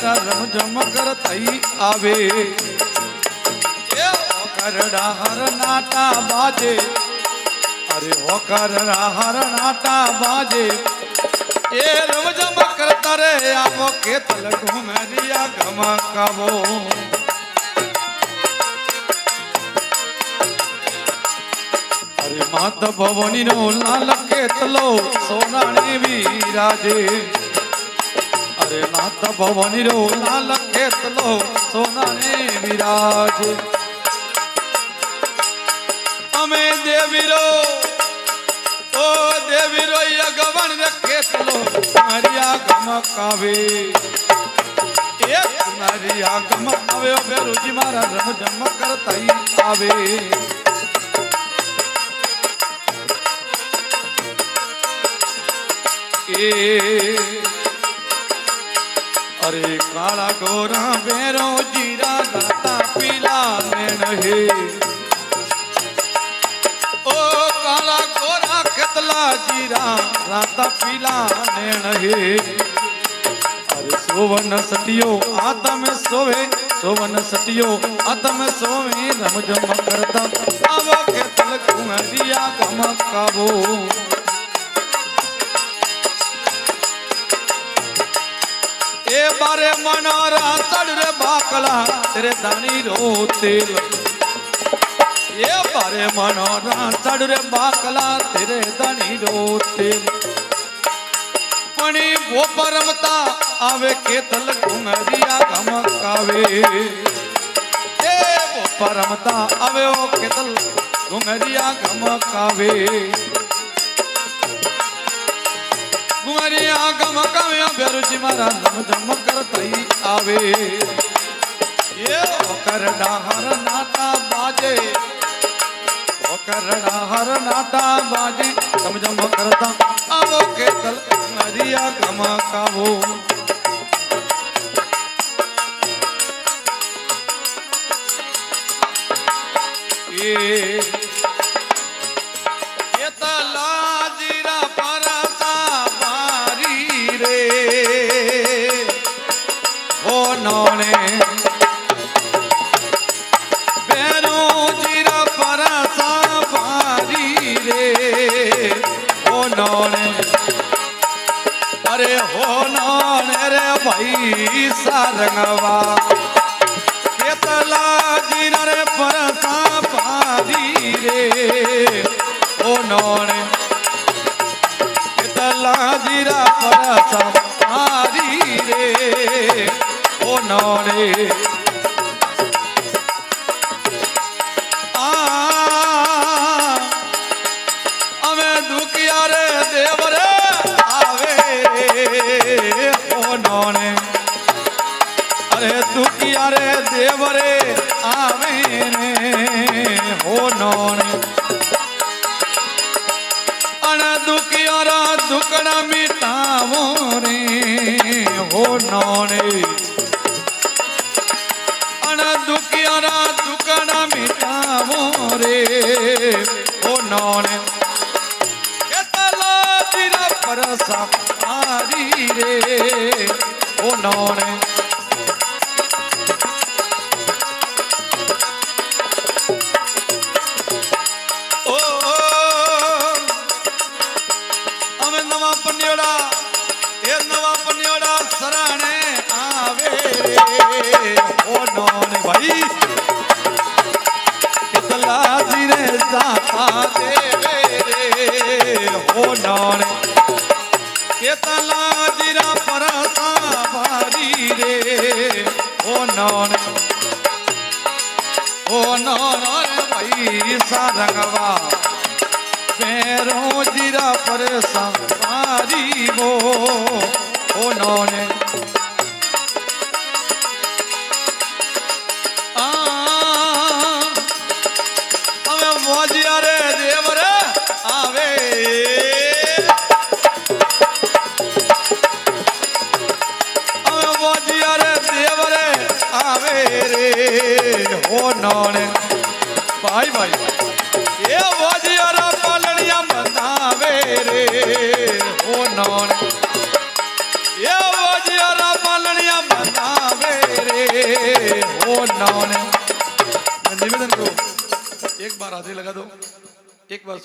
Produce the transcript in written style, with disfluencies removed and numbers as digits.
मारा रमझम करताई आवे करड़ा हर नाटा बाजे अरे हो करड़ा हर नाटा बाजे ये रमझम करता रे आवो के तल घुमरिया गमकावो अरे मात भवनी नो लाल के तलो सोनाने विराजे अरे नाथ भवनी रो लाल के तलो सोनाने विराजे अमे देवीरो ओ देवीरो यगवन रखे तलो मारिया गमकावे एक मारिया गमकावे ओ बेरुजी मारा रमझम करताई आवे अरे काला गोरा बेरो जीरा गाता पीला नैन है ओ काला गोरा कतला जीरा राता पीला नैन है अरे सोवन सटियो आदम सोवे सोवन सटियो आदम सोवे रमझम करता आवो के तल कुंवरिया गमकावो ए बारे मनोरा चढ़ रे बाकला तेरे दानी रो तेल ये बारे मनोरा चढ़ रे बाकला तेरे दानी रो तेल पणी वो परमता आवे केतल घुंगरिया गमकावे ए वो परमता आवे ओ केतल घुंगरिया गमकावे घुंगरिया गमकावे बेरुजी मारा रमझम करताई आवे ये करड़ा हर नाटा बाजे ओ करड़ा हर नाटा बाजे रमझम करता आवो के तल घुंगरिया गमकावो ये तला जीरा परसा बारी रे हो नौने बेरो जीरा परसा बारी रे हो नौने अरे हो नौने रे भाई सारंगवा केतला जीरा रे परसा बारी रे हो नौने केतला जीरा परसा बारी रे हो नौने अमे दुखिया रे देव रे आवे हो नौने अरे दुखिया रे देव रे आवे ने हो नौने अन दुखिया रा दुखड़ा मिटावो रे हो नौने अन दुखिया रा दुखड़ा मिटावो रे हो नौने केतला जीरा परसा मारी रे हो नौने ओ अमे नवा पन्योड़ा ए नवा पन्योड़ा सराणे आवे ओ नौने भाई कितला जीरे जाता देवे रे हो नौने केतला जीरा परसा भारी रे हो नौने हो नौने भाई सारंगवा पैरों जीरा परसा भारी वो हो नौने अमे मोजिया रे देव रे आवे अमे मोजिया रे देव रे आवे रे हो नौने भाई भाई ये मोजिया रा पालनिया बनावे रे हो नौने ये मोजिया रा पालनिया बना पांडाओं ने मैं निवेदन को एक बार हाजिरी लगा दो एक बार